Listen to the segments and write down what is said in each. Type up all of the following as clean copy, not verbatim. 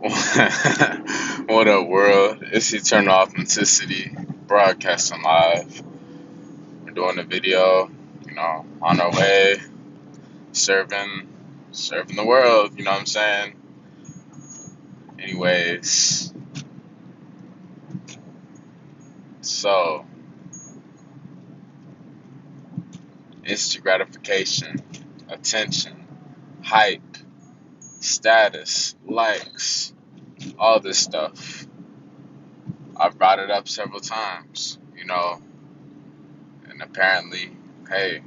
What up, world? It's Eternal Authenticity, broadcasting live. We're doing a video, on our way, serving, serving the world. You know what I'm saying? Anyways, so instant gratification, attention, hype, status, likes, all this stuff. I've brought it up several times, and apparently, hey,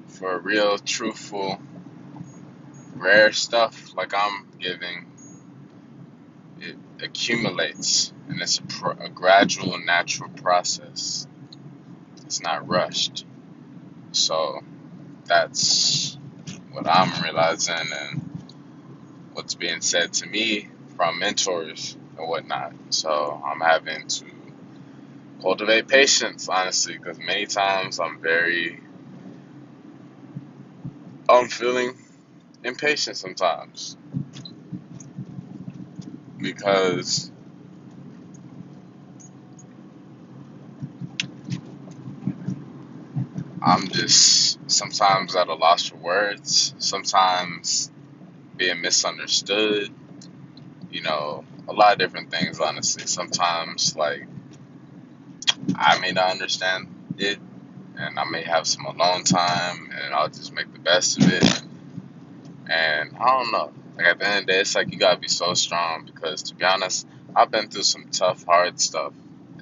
for real, truthful, rare stuff like I'm giving, it accumulates, and it's a gradual, natural process. It's not rushed. So that's what I'm realizing, and what's being said to me from mentors and whatnot. So I'm having to cultivate patience, honestly, because many times I'm feeling impatient sometimes because I'm just sometimes at a loss for words, sometimes being misunderstood, a lot of different things, honestly. Sometimes, like, I may not understand it, and I may have some alone time, and I'll just make the best of it. And I don't know. Like, at the end of the day, it's like you gotta be so strong because, to be honest, I've been through some tough, hard stuff,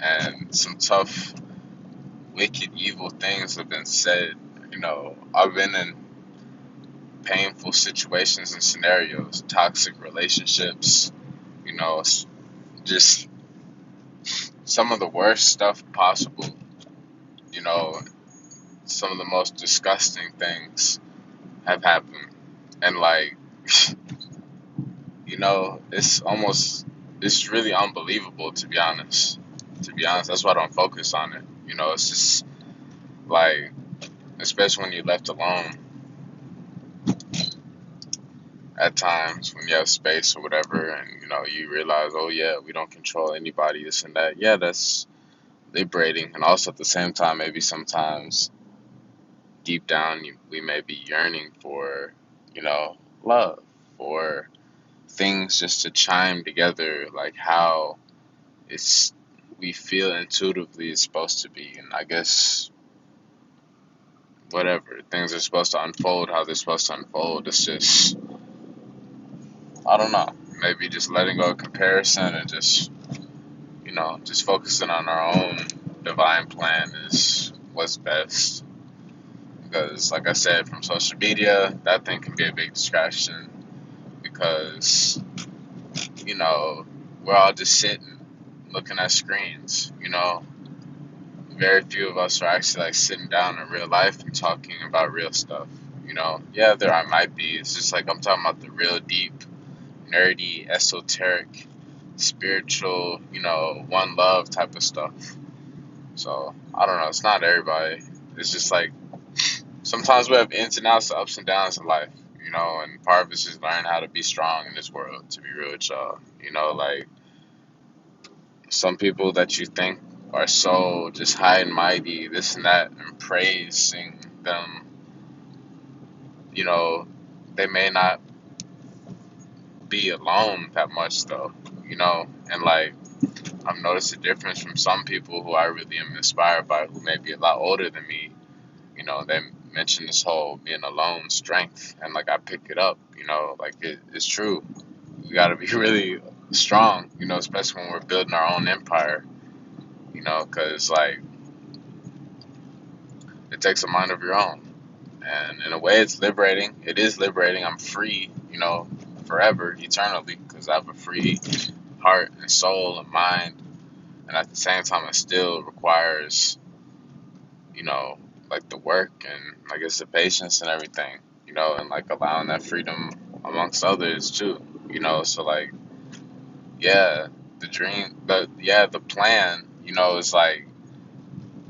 and some tough, wicked, evil things have been said. I've been in painful situations and scenarios, toxic relationships, just some of the worst stuff possible, you know, some of the most disgusting things have happened. And like, it's really unbelievable to be honest. To be honest, that's why I don't focus on it. It's just like, especially when you're left alone at times when you have space or whatever, and you realize, oh yeah, we don't control anybody, this and that. Yeah, that's liberating, and also at the same time, maybe sometimes deep down we may be yearning for, love, for things just to chime together, like how it's we feel intuitively it's supposed to be, and I guess whatever things are supposed to unfold, how they're supposed to unfold. It's just, I don't know. Maybe just letting go of comparison and just focusing on our own divine plan is what's best. Because, like I said, from social media, that thing can be a big distraction because, you know, we're all just sitting, looking at screens, Very few of us are actually like sitting down in real life and talking about real stuff, Yeah, there I might be. It's just like I'm talking about the real deep, nerdy, esoteric, spiritual, one love type of stuff. So I don't know. It's not everybody. It's just like sometimes we have ins and outs, ups and downs in life, and part of it's just learning how to be strong in this world. To be real with y'all, like some people that you think are so just high and mighty, this and that, and praising them, you know, they may not be alone that much though, and like I've noticed a difference from some people who I really am inspired by, who may be a lot older than me. They mention this whole being alone strength, and like I pick it up. Like it's true. We got to be really strong. Especially when we're building our own empire. Because like it takes a mind of your own, and in a way, it's liberating. It is liberating. I'm free. Forever, eternally, because I have a free heart and soul and mind, and at the same time, it still requires you know, like the work and I guess the patience and everything, and like allowing that freedom amongst others too, So like, yeah, the dream, the plan, is like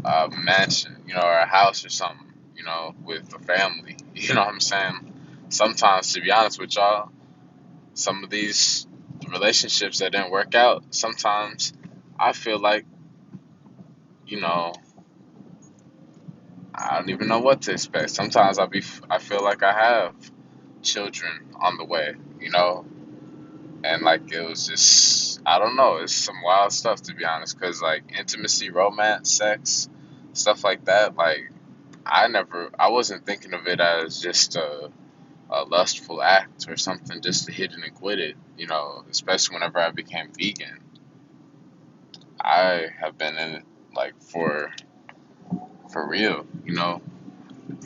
a mansion, or a house or something, with a family. You know what I'm saying? Sometimes, to be honest with y'all, some of these relationships that didn't work out, sometimes I feel like, you know, I don't even know what to expect. Sometimes I feel like I have children on the way, and like it was just, I don't know, it's some wild stuff to be honest, because like intimacy, romance, sex, stuff like that, like I wasn't thinking of it as just a lustful act or something just to hit it and quit it, especially whenever I became vegan. I have been in it like for real,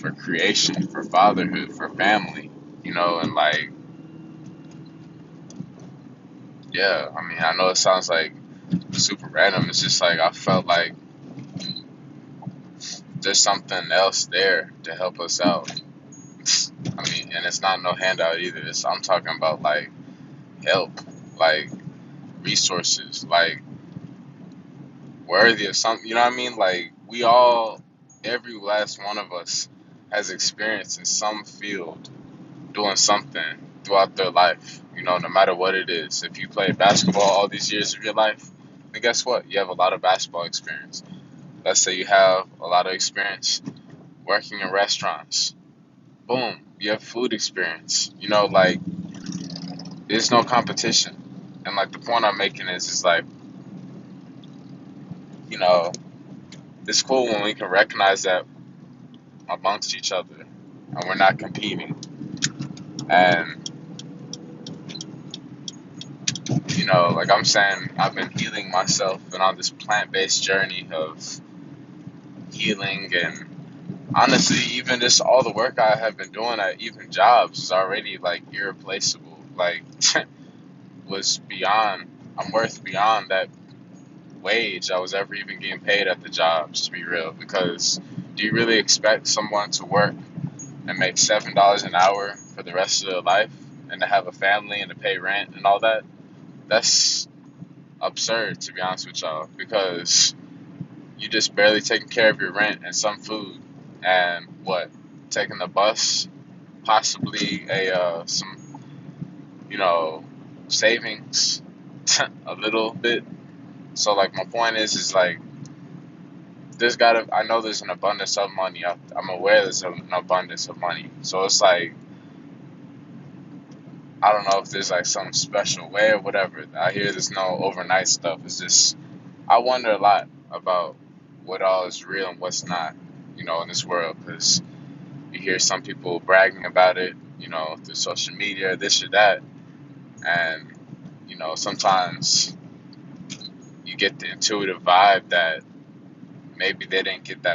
for creation, for fatherhood, for family, and like, yeah, I mean, I know it sounds like super random. It's just like I felt like there's something else there to help us out. I mean, and it's not no handout either. I'm talking about like help, like resources, like worthy of something. You know what I mean? Like every last one of us has experience in some field doing something throughout their life. No matter what it is. If you played basketball all these years of your life, then guess what? You have a lot of basketball experience. Let's say you have a lot of experience working in restaurants. Boom, you have food experience. Like there's no competition. And like the point I'm making is like, you know, it's cool when we can recognize that amongst each other and we're not competing. And, like I'm saying, I've been healing myself and on this plant based journey of healing, and honestly, even just all the work I have been doing at even jobs is already like irreplaceable. Like, was beyond, I'm worth beyond that wage I was ever even getting paid at the jobs, to be real. Because do you really expect someone to work and make $7 an hour for the rest of their life and to have a family and to pay rent and all that? That's absurd, to be honest with y'all, because you just barely taking care of your rent and some food, and what, taking the bus, possibly a some savings, a little bit. So like my point is like I know there's an abundance of money. I'm aware there's an abundance of money. So it's like, I don't know if there's like some special way or whatever. I hear there's no overnight stuff. It's just, I wonder a lot about what all is real and what's not, in this world. Because you hear some people bragging about it, through social media, this or that. And, sometimes you get the intuitive vibe that maybe they didn't get that